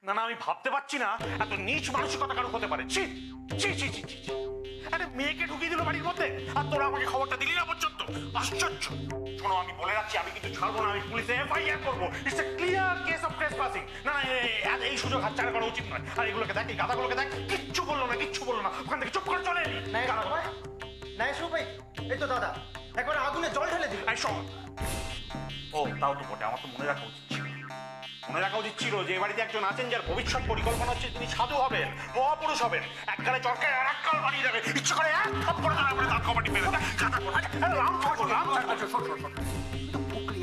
না না, আমি ভাবতে পারছি না এত নীচ মানসিকতা কারো হতে পারে। ছি ছি ছি ছি ছি। আরে মেয়েকে ঢুকিয়ে দিল বাড়ির মধ্যে, আর তোরা আমাকে খবরটা দিলি না পর্যন্ত। আশ্চর্য। শোনো, আমি বলে রাখছি, আমি কিন্তু ছাড়বো না, আমি পুলিশে এফআইআর করবো। It's a clear case of trespassing. না এই সুযোগ হাতছাড়া করা উচিত নয়। আর এগুলোকে দেখ, এই গাধাগুলোকে দেখ, কিচ্ছু বললো না, কিচ্ছু বললো না, ওখান থেকে চুপ করে চলে এলি। নাই ভাই, এই তো দাদা একবার আগুনে জল ঢেলে দিল। ও তাও তো বটে, আমার তো মনে রাখা উচিত ছিল। মনে রাখা উচিত ছিল যে বাড়িতে একজন আছেন যার ভবিষ্যৎ পরিকল্পনা হচ্ছে তিনি সাধু হবেন, মহাপুরুষ হবেন। একগালে চরকায় আর একগাল বাড়িয়ে যাবে, ইচ্ছে করে এক থাপ্পড়ে ধরে পড়ে দাঁত কমাটি ফেলে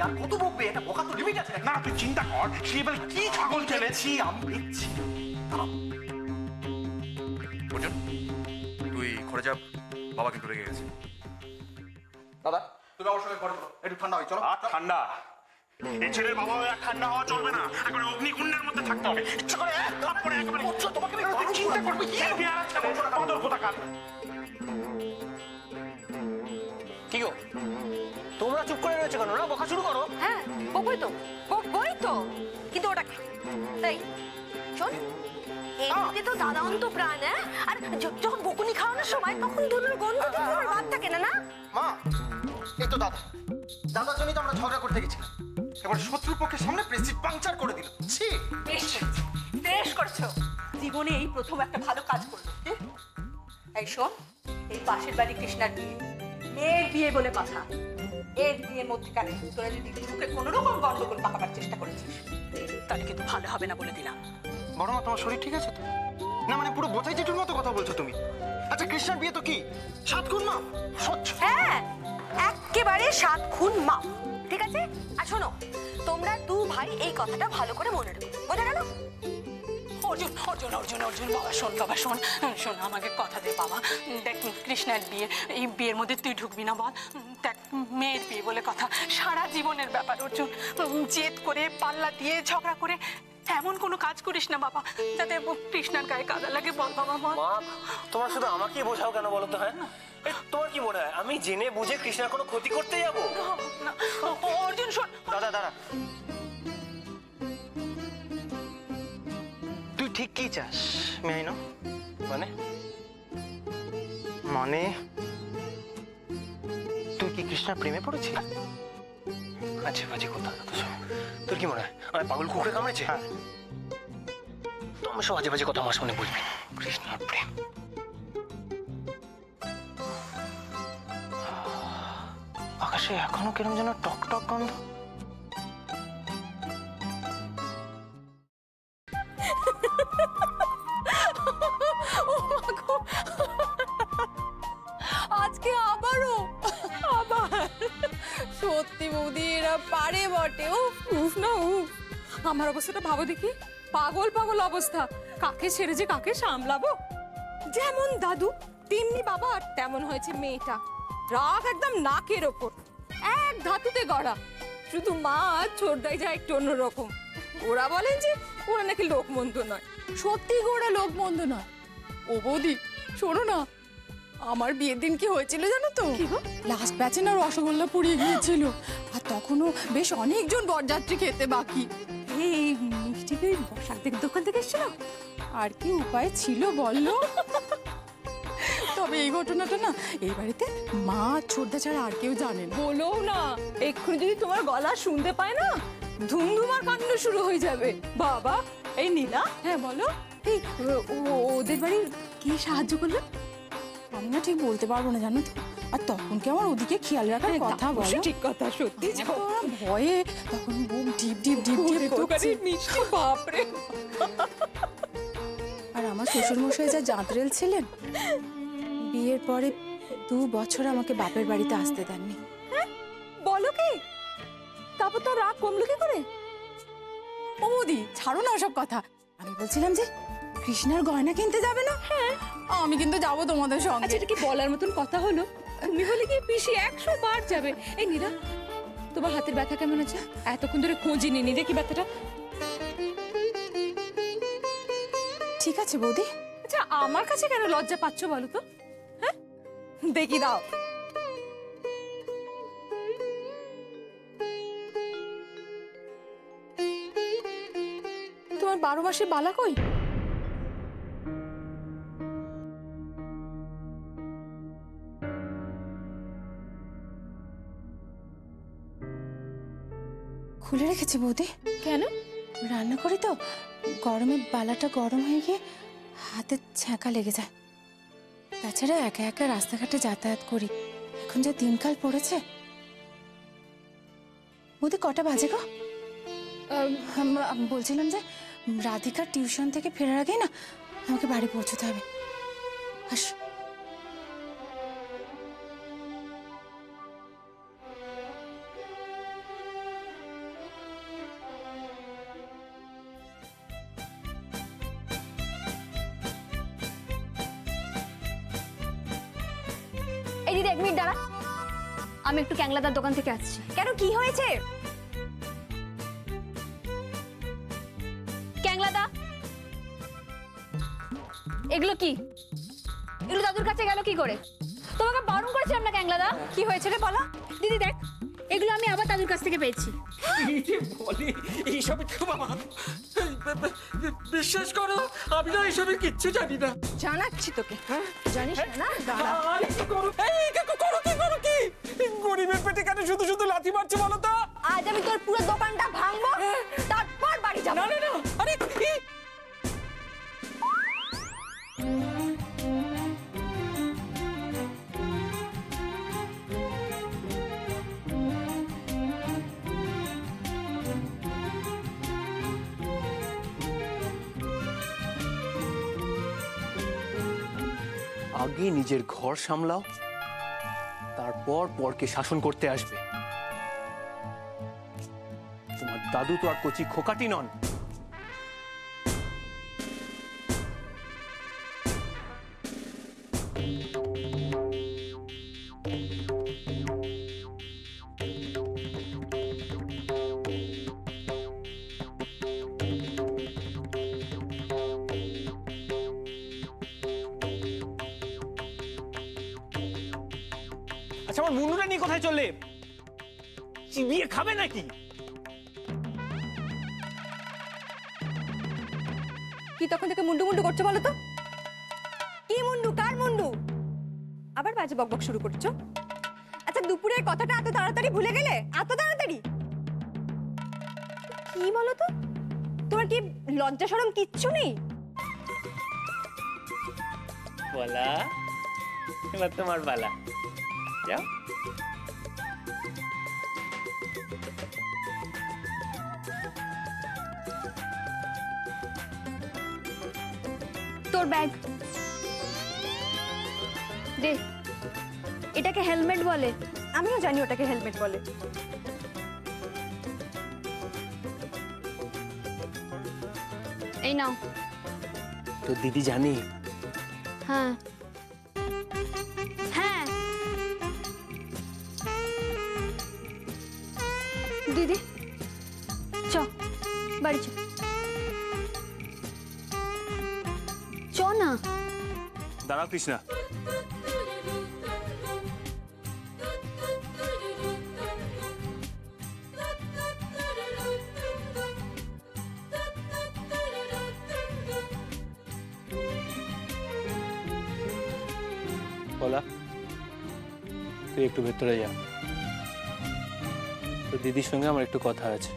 আর কত বকবে? এটা বকা তো লিমিট আছে। না তুই চিন্তা কর, সে এবার কি ছাগল চলেছি আমি দেখছি। অর্জুন, তুই ঘরে যা, বাবা কিন্তু রেগে গেছে। দাদা তুমি আমার সঙ্গে ঘরে চলো, একটু ঠান্ডা হয়। চলো। আর ঠান্ডা? এই ছেলের বাবা আর ঠান্ডা হওয়া চলবে না, একবারে অগ্নিকুণ্ডের মধ্যে থাকতে হবে। ইচ্ছে করে এক থাপ্পড়ে একেবারে তোমাকে চিন্তা করবে কি পেয়ারা ছেলে বাঁদর কোথাকার। কি গো তোমরা চুপ করে রয়েছে কেন? না বকা শুরু করো। হ্যাঁ বকবই তো, কিন্তু ওটা তাই শোন, এমনিতে তো দাদা অন্ত প্রাণ। হ্যাঁ, আর যখন বকুনি খাওয়ানোর সময় তখন দুধের গন্ধ তো তোমার বাদ থাকে না। না মা, এই তো দাদার জন্যই তো আমরা ঝগড়া করতে গেছিলাম। এবার শত্রুপক্ষের সামনে প্রেসিড পাংচার করে দিল। ছি, বেশ করছো, জীবনে এই প্রথম একটা ভালো কাজ করলো। এই শোন, এই পাশের বাড়ি কৃষ্ণার বিয়ে, মেয়ের বিয়ে বলে কথা। এর বিয়ের মধ্যেখানে তোরা যদি ঢুকে কোনো রকম গন্ডগোল পাকাবার চেষ্টা করেছিস তাহলে কিন্তু ভালো হবে না বলে দিলাম। বড় মা, তোমার শরীর ঠিক আছে তো? না মানে পুরো বোঝাই জেঠুর মতো কথা বলছো তুমি। আচ্ছা কৃষ্ণার বিয়ে তো কি 7 খুন মা? হ্যাঁ, একেবারে 7 খুন মাপ। ঠিক আছে, আর শোনো, তোমরা দু ভাই এই কথাটা ভালো করে মনে রেখো, বোঝা গেল? অর্জুন অর্জুন অর্জুন অর্জুন বাবা শোন, বাবা শোন শোন, আমাকে কথা দে বাবা। দেখ কৃষ্ণার বিয়ে, এই বিয়ের মধ্যে তুই ঢুকবি না বল। দেখ মেয়ের বিয়ে বলে কথা, সারা জীবনের ব্যাপার অর্জুন। জেদ করে, পাল্লা দিয়ে, ঝগড়া করে এমন কোনো কাজ করিস না বাবা যাতে কৃষ্ণার গায়ে কাদা লাগে। বল বাবা বল। মা, তোমরা শুধু আমাকেই বোঝাও কেন বলো তো? হ্যাঁ, তোমার কি মনে হয় আমি জেনে বুঝে কৃষ্ণার কোনো ক্ষতি করতে যাবো? অর্জুন শোন। দাদা তুই ঠিক কি চাস মেয়াইনো? মানে তুই কি কৃষ্ণার প্রেমে পড়েছিস? আচ্ছা বাজে কথা। তোর কি মনে হয় আমি পাগল কুকুরে কামড়েছে? হ্যাঁ। তোমার সব বাজে বাজে কথা আমার সামনে বলবি না। কৃষ্ণার প্রেম, আকাশে এখনো কিরম যেন টক টক গন্ধ। আজকে আবার সত্যি বৌদি এরা পারে বটে। উফ না উফ, আমার অবস্থাটা ভাবো দেখি, পাগল অবস্থা। কাকে ছেড়ে যে কাকে সামলাবো? যেমন দাদু তেমনি বাবা, আর তেমন হয়েছে মেয়েটা। রাগ একদম নাকের ওপর, এক ধাতুতে গড়া। শুধু মা ছোটদাই যায় একটু অন্যরকম। ওরা বলেন যে ওরা নাকি লোক মন্দ নয়। সত্যি ওরা লোক মন্দ নয়। ও বৌদি শোনো না, আমার বিয়ের দিন কি হয়েছিল জানো তো? লাস্ট ব্যাচে না রসগোল্লা পুড়িয়ে গিয়েছিল, আর তখনও বেশ অনেকজন বরযাত্রী খেতে বাকি। এই মিষ্টি বসাকদের দোকান থেকে এসেছিল। আর কি উপায় ছিল বললো? তবে এই ঘটনাটা না এই বাড়িতে মা ছোটদা ছাড়া আর কেউ জানে না। বলো না, এক্ষুনি যদি তোমার গলা শুনতে পায় না, ধুমধুমার কাণ্ড শুরু হয়ে যাবে। বাবা এই নীলা, হ্যাঁ বলো, এই ওদের বাড়ির কি সাহায্য করলো? আমি না ঠিক বলতে পারবো না জানো তো। আর তখন কি আমার ওদিকে খেয়াল রাখার কথা বলো? ঠিক কথা, সত্যি ভয়ে তখন বুক ডিপ ডিপ ডিপ ডিপ করছে। মিষ্টি বাপরে। আর আমার শ্বশুর মশাই যা জাঁতরেল ছিলেন, বিয়ের পরে 2 বছর আমাকে বাপের বাড়িতে আসতে দেননি। বলো কি? তারপর তো রাগ কমলো কি করে? ও বৌদি ছাড়ো না ওসব কথা। আমি বলছিলাম যে কৃষ্ণার গয়না কিনতে যাবে না? হ্যাঁ, আমি কিন্তু যাবো তোমাদের সঙ্গে। আচ্ছা, এটা কি বলার মতন কথা হলো? তুমি বলে কি পিসি 100 বার যাবে। এই নীরা, তোমার হাতের ব্যথা কেমন আছে? এতক্ষণ ধরে খোঁজই নিনি, দেখি ব্যথাটা। ঠিক আছে বৌদি। আচ্ছা, আমার কাছে কেন লজ্জা পাচ্ছ বলো তো? হ্যাঁ, দেখি দাও। তোমার 12 মাসে বালা কই? খুলে রেখেছি বৌদি। কেন? রান্না করি তো, গরমে বালাটা গরম হয়ে গিয়ে হাতে ছ্যাঁকা লেগে যায়। তাছাড়া একা একা রাস্তাঘাটে যাতায়াত করি, এখন যা দিনকাল পড়েছে। বৌদি কটা বাজে গো? বলছিলাম যে রাধিকার টিউশন থেকে ফেরার আগেই না আমাকে বাড়ি পৌঁছতে হবে। আস এই দিদি 1 মিনিট দাঁড়া, আমি একটু ক্যাংলাদার দোকান থেকে আসছি। কেন, কি হয়েছে? ক্যাংলাদা, এগুলো কি? এগুলো দাদুর কাছে গেল কি করে? তোমাকে বারণ করেছিলাম না ক্যাংলাদা। কি হয়েছে রে বলো? দিদি দেখ, এগুলো আমি আবার দাদুর কাছ থেকে পেয়েছি। এইসব বাবা বিশ্বাস করো, আমি না এইসবের কিচ্ছু জানি না। জানাচ্ছি তোকে। জানিস না? দাঁড়া। করো কি গরিবের পেটে কেন শুধু শুধু লাথি মারছে বলো তো? আজ আমি তোর পুরো দোকানটা ভাঙবো, তারপর বাড়ি যাবো। না আরে আগে নিজের ঘর সামলাও, তারপর পরকে শাসন করতে আসবে। তোমার দাদু তো আর কচি খোকাটি নন। আচ্ছা, আমার মুন্ডুটা নিয়ে কোথায় চললে? চিবিয়ে খাবে নাকি? কি তখন থেকে মুন্ডু মুন্ডু করছো বলো তো? কি মুন্ডু, কার মুন্ডু? আবার বাজে বকবক শুরু করছো? আচ্ছা, দুপুরের কথাটা এত তাড়াতাড়ি ভুলে গেলে? এত তাড়াতাড়ি? কি বলো তো, তোমার কি লজ্জা শরম কিচ্ছু নেই? বলা, এবার তোমার বালা। যাও। তোর ব্যাগ দে। এটাকে হেলমেট বলে। আমিও জানি ওটাকে হেলমেট বলে। এই নাও। তো দিদি জানে? হ্যাঁ হ্যাঁ দিদি, চ বাড়ি চ। চ না। দাঁড়াও কৃষ্ণা, বলা তুই একটু ভেতরে যা, তো দিদির সঙ্গে আমার একটু কথা আছে।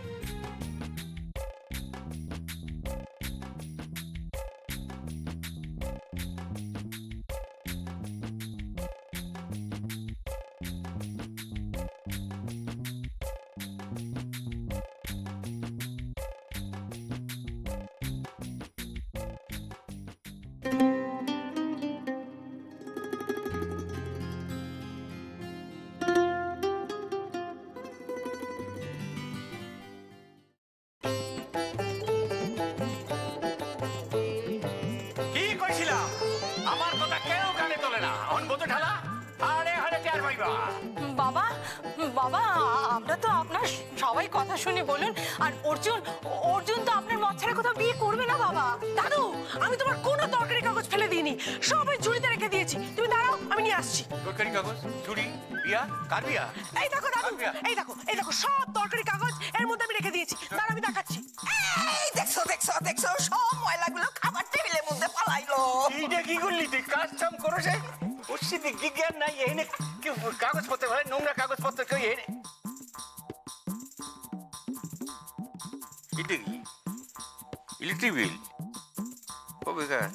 কি কইছিলাম? আমার কথা কেউ কানে তোলে না। অন বোতো ঢালা আরে হারে চার ভাইবা। বাবা বাবা, আমরা তো আপনার সবাই কথা শুনে বলুন। আর অর্জুন অর্জুন তো আপনার মত ছাড়া কোথাও বিয়ে করবে না। বাবা, দাদু, আমি তোমার কোনো তরকারি কাগজ ফেলে দিইনি, সবাই ঝুড়িতে রেখে দিয়েছি। তুমি দাঁড়াও, আমি নিয়ে আসছি। তরকারি কাগজ, ঝুড়ি, বিয়া, কার বিয়া? এই দেখো দাদু, এই দেখো সব তরকারি কাগজ এর মধ্যে আমি রেখে দিয়েছি। দাঁড়া, আমি দেখাচ্ছি। এই দেখছো দেখছো দেখছো সব ময়লাগুলো খাবার টেবিলের মধ্যে পালাইলো। এইটা কি করলি তুই? কাজ কাম করো সে ওষুধ জ্ঞান নাই, এনে কাগজপত্র হয় নোংরা কাগজপত্র কেউ এনে এটা কি ইলেকট্রিক বিল কবে কার?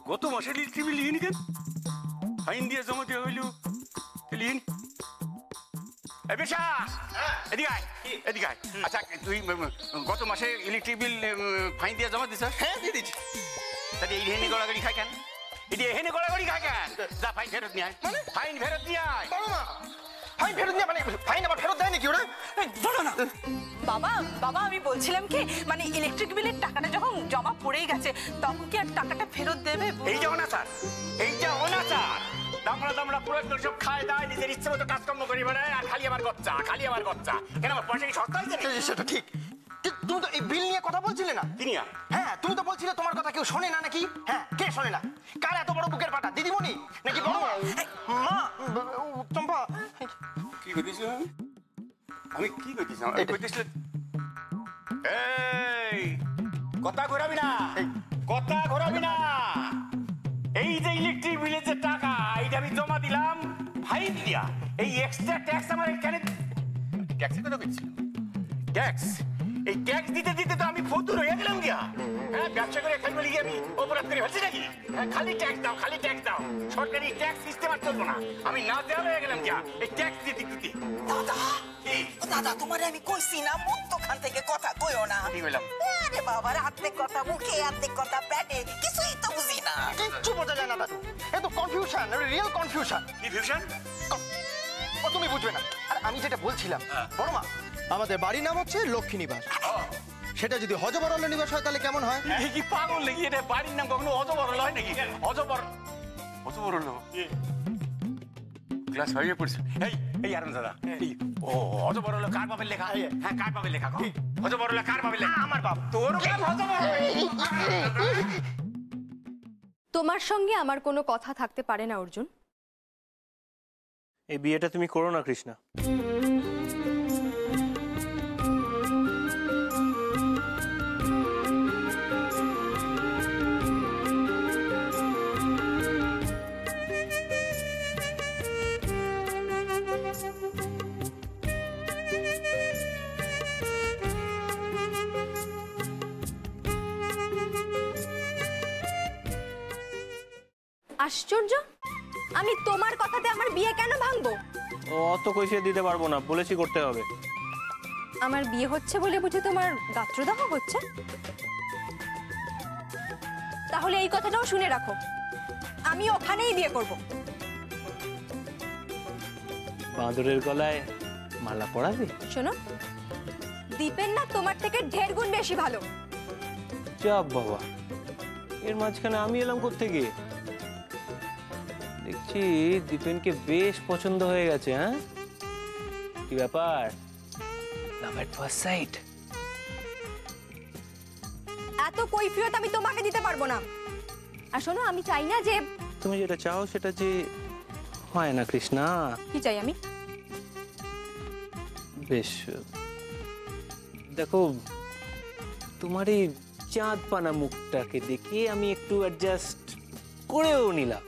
গত মাসে ইলেকট্রিক বিল লিখিনি কেন? ফাইন দিয়ে জমা দেওয়া হইল লিখিনি। এদিকে আয়, এদিকে আয়। আচ্ছা তুই গত মাসে ইলেকট্রিক বিল ফাইন দিয়ে জমা দিছ? হ্যাঁ দিয়ে দিচ্ছি। তাহলে এই হেনে গড়াগড়ি খায় কেন? এটি হেনে গড়াগড়ি খায় কেন? যা ফাইন ফেরত নিয়ে আয়। ফাইন ফেরত নিয়ে আয়। বড় মা ফাইন ফেরত নিয়ে মানে ফাইন আবার ফেরত দেয় নাকি ওরা? বলো না বাবা বাবা আমি বলছিলাম কি মানে ইলেকট্রিক বিলের টাকাটা যখন জমা পড়েই গেছে তখন কি আর টাকাটা ফেরত দেবে? এইটা অনাচার, এইটা অনাচার। দামড়া দামড়া পুরো সব খায় দায় নিজের ইচ্ছে মতো কাজকর্ম করি বেড়ায় আর খালি আমার গচ্চা, খালি আমার গচ্চা। কেন আমার পয়সা কি সরকার দেয়? সেটা ঠিক, তুমি তো এই বিল নিয়ে কথা বলছিলে না? কি নিয়া? হ্যাঁ তুমি তো বলছিলে তোমার কথা কেউ শোনে না নাকি? হ্যাঁ কে শোনে না? কার এত বড় বুকের পাটা? দিদিমণি নাকি বড় মা? মা চম্পা কি কইতেছিলাম আমি? কি কইতেছিলাম আমি? কইতেছিলাম এই কথা ঘোরাবি না, কথা ঘোরাবি না। এই যে ইলেকট্রিক বিলের যে টাকা এইটা আমি জমা দিলাম ফাইন দিয়া, এই এক্সট্রা ট্যাক্স আমার কেন? ট্যাক্সের কথা কইছিলাম, ট্যাক্স। এই ট্যাক্স দিতে দিতে তো আমি ফতুর হয়ে গেলাম গিয়া। হ্যাঁ ব্যবসা করে খালি বলি আমি অপরাধ করে ফেলছি নাকি? খালি ট্যাক্স দাও, খালি ট্যাক্স দাও। সরকারি ট্যাক্স সিস্টেম আর চলবো না। আমি না দেওয়া হয়ে গেলাম গিয়া এই ট্যাক্স দিতে দিতে। দাদা দাদা তোমারে আমি কইছি না মুক্তখান থেকে কথা কইও না। কি বললাম? আরে বাবা অর্ধেক কথা মুখে অর্ধেক কথা পেটে, কিছুই তো বুঝি না। কিচ্ছু বোঝা যায় না দাদু, এ তো কনফিউশন, রিয়েল কনফিউশন। কনফিউশন? ও তুমি বুঝবে না। আর আমি যেটা বলছিলাম বড় মা, আমাদের বাড়ির নাম হচ্ছে লক্ষ্মী নিবাস। সেটা যদি হজবরল নিবাস হয় তাহলে কেমন হয়? এই কি পাগল নাকি? এটা বাড়ির নাম কখনো অজবরল হয় নাকি? অজবরল ক্লাস 5 এ পড়ছি। এই আরন দাদা, ও অজবরল কার বাপের লেখা? হ্যাঁ কার বাপের লেখা? অজবরল কার বাপের লেখা? আমার বাপ। তোর বাপ অজবরল? তোমার সঙ্গে আমার কোনো কথা থাকতে পারে না অর্জুন। এই বিয়েটা তুমি করো না কৃষ্ণা। আশ্চর্য, আমি তোমার কথাতে আমার বিয়ে কেন ভাঙবো? অত কৈফিয়ত দিতে পারবো না, বলেছি করতে হবে। আমার বিয়ে হচ্ছে বলে বুঝি তোমার গাত্রদাহ হচ্ছে? তাহলে এই কথাটাও শুনে রাখো, আমি ওখানেই বিয়ে করব। বাঁদরের গলায় মালা পরাবে? শোনো, দীপেন না তোমার থেকে 1.5 গুণ বেশি ভালো। চাপ বাবা, এর মাঝখানে আমি এলাম কোত্থেকে? দেখছি দীপেনকে বেশ পছন্দ হয়ে গেছে। হ্যাঁ কি ব্যাপার, লাভ এট ফার্স্ট সাইট? এত কৈফিয়ত আমি তোমাকে দিতে পারবো না। আর শোনো, আমি চাই না যে তুমি যেটা চাও সেটা যে হয় না কৃষ্ণা। কি চাই আমি? বেশ দেখো, তোমার এই চাঁদ পানা মুখটাকে দেখে আমি একটু অ্যাডজাস্ট করেও নিলাম,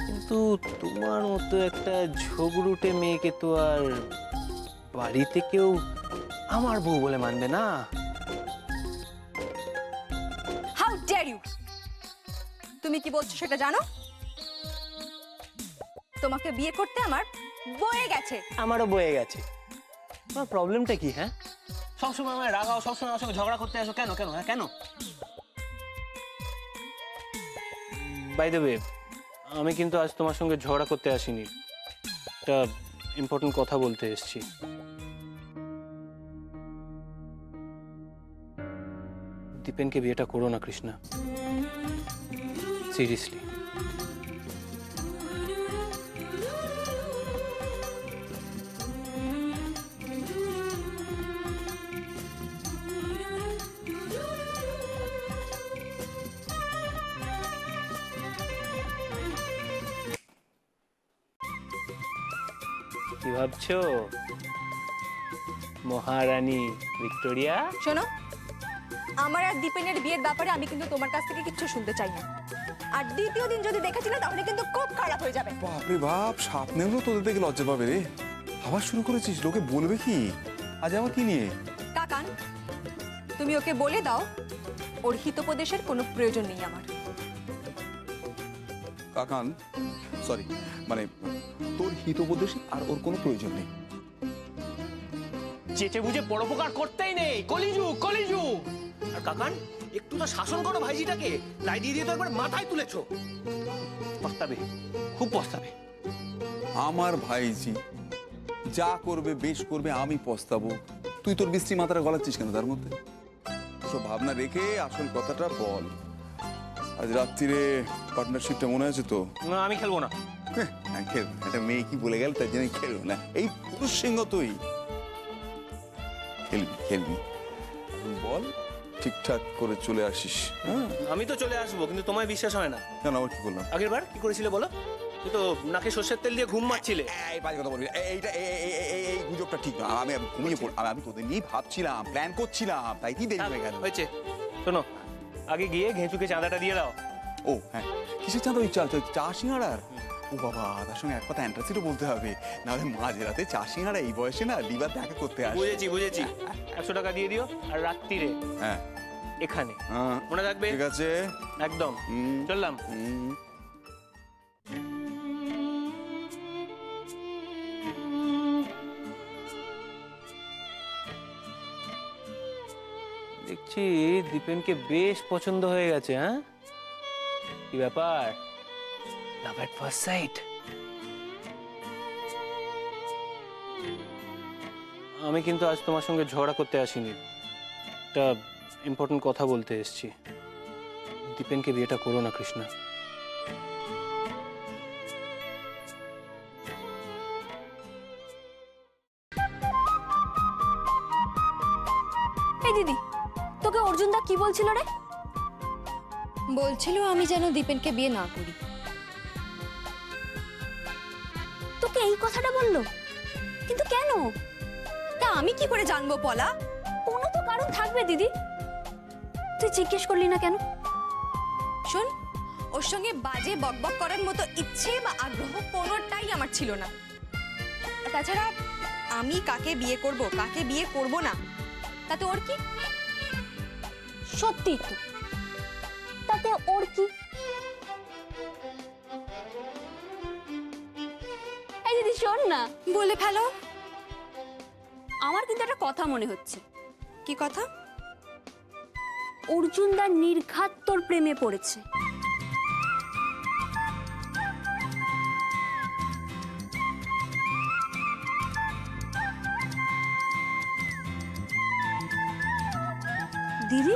কিন্তু তোমার মতো একটা ঝগড়ুটে মেয়েকে তো আর বাড়িতে কেউ আমার বউ বলে মানবে না। How dare you! তুমি কি বলছো সেটা জানো? তোমাকে বিয়ে করতে আমার বয়ে গেছে। আমারও বয়ে গেছে। তোমার প্রবলেমটা কি? হ্যাঁ সবসময় আমায় রাগাও, সবসময় আমার সঙ্গে ঝগড়া করতে আসো, কেন কেন? হ্যাঁ কেন? বাই দ্য ওয়ে, আমি কিন্তু আজ তোমার সঙ্গে ঝগড়া করতে আসিনি, একটা ইম্পর্টেন্ট কথা বলতে এসেছি। দীপেনকে বিয়েটা করো না কৃষ্ণা, সিরিয়াসলি। কি ভাবছো? মহারানী ভিক্টোরিয়া। শোনো, আমার আর দীপেনের বিয়ের ব্যাপারে আমি কিন্তু তোমার কাছ থেকে কিচ্ছু শুনতে চাই না। আর দ্বিতীয় দিন যদি দেখেছি না তাহলে কিন্তু খুব খারাপ হয়ে যাবে। বাপরে বাপ, স্বপ্নেও তোদের দেখে লজ্জা পাবে রে। আবার শুরু করেছিস, লোকে বলবে কি? আজ আবার কি নিয়ে? কাকান, তুমি ওকে বলে দাও ওর হিতোপদেশের কোনো প্রয়োজন নেই আমার। কাকান, সরি, মানে তোর হিতোপদেশ আর ওর কোনো প্রয়োজন নেই। চেটে বুঝে পরোপকার করতেই নেই, কলিযুগ কলিযুগ। আর কাকান, একটু তো শাসন করো ভাইজিটাকে, লাই দিয়ে তো একবার মাথায় তুলেছো। পস্তাবে, খুব পস্তাবে। আমার ভাইজি যা করবে বেশ করবে, আমি পস্তাবো। তুই তোর বৃষ্টি মাথাটা গলাচ্ছিস কেন তার মধ্যে? সব ভাবনা রেখে আসল কথাটা বল। আজ রাত্রিরে পার্টনারশিপটা মনে আছে তো? না, আমি খেলবো না। খেলবো, একটা মেয়ে কি বলে গেল তার জন্য খেলবো না। এই পুরুষ সিংহ তুই খেলবি খেলবি, বল ঠিকঠাক করে চলে আসিস। হ্যাঁ, আমি তো চলে আসবো, কিন্তু তোমায় বিশ্বাস হয় না। কেন, আবার কি করলাম? আগের বার কি করেছিলে বলো? তুই তো নাকে সর্ষের তেল দিয়ে ঘুম মারছিলে। এই বাজে কথা বলবি, এইটা এই গুজবটা ঠিক না। আমি ঘুমিয়ে পড়, আমি তোদের নিয়ে ভাবছিলাম, প্ল্যান করছিলাম, তাই কি দেরি হয়ে গেল? হয়েছে, শোনো, আগে গিয়ে ঘেঁচুকে চাঁদাটা দিয়ে দাও। ও হ্যাঁ, কিসের চাঁদা? ওই চা সিঙ্গাড়ার? ও বাবা, তার সঙ্গে এক কথা অ্যান্টাসিডও বলতে হবে, নাহলে মাঝরাতে চা সিঙ্গাড়া এই বয়সে না লিভার দেখা করতে আসে। বুঝেছি বুঝেছি। 100 টাকা দিয়ে দিও, আর রাত্রিরে হ্যাঁ এখানে হ্যাঁ, মনে থাকবে? ঠিক আছে, একদম। হুম। চললাম। দেখছি দীপেনকে বেশ পছন্দ হয়ে গেছে। হ্যাঁ, কি ব্যাপার? লাভ এট ফার্স্ট সাইট? আমি কিন্তু আজ তোমার সঙ্গে ঝগড়া করতে আসিনি, একটা ইম্পর্টেন্ট কথা বলতে এসেছি। দীপেনকে বিয়েটা করো না কৃষ্ণা। এই দিদি, তোকে অর্জুন দা কি বলছিল রে? বলছিল আমি যেন দীপেনকে বিয়ে না করি। তোকে এই কথাটা বললো? কিন্তু কেন? তা আমি কি করে জানবো পলা? কোনো তো কারণ থাকবে দিদি, তুই জিজ্ঞেস করলি না কেন? শোন, ওর সঙ্গে বাজে বকবক করার মতো ইচ্ছে বা আগ্রহ কোনোটাই আমার ছিল না। আর তাছাড়া আমি কাকে বিয়ে করব কাকে বিয়ে করব না তাতে ওর কি? সত্যি তো, তাতে ওর কি? এই দিদি শোন না, বলে ফেলো। আমার কিন্তু একটা কথা মনে হচ্ছে। কি কথা? অর্জুন দা নির্ঘাত তোর প্রেমে পড়েছে। দিদি,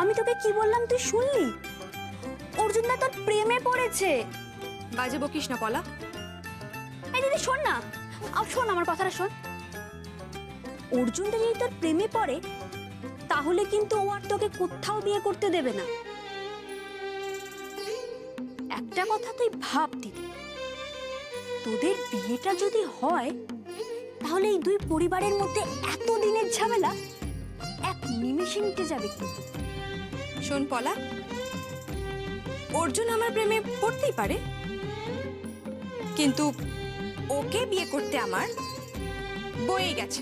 আমি তোকে কি বললাম তুই শুনলি? অর্জুন দা তোর প্রেমে পড়েছে। বাজে বকিস না পলা। এই দিদি শোন না, শোন আমার কথাটা শোন। অর্জুন দা যদি তোর প্রেমে পড়ে তাহলে কিন্তু ও আর তোকে কোথাও বিয়ে করতে দেবে না। একটা কথা তুই ভাব দিদি, তোদের বিয়েটা যদি হয় তাহলে এই দুই পরিবারের মধ্যে এত দিনের ঝামেলা এক নিমেষে মিটে যাবে কিন্তু। শোন পলা, অর্জুন আমার প্রেমে পড়তেই পারে, কিন্তু ওকে বিয়ে করতে আমার বয়ে গেছে।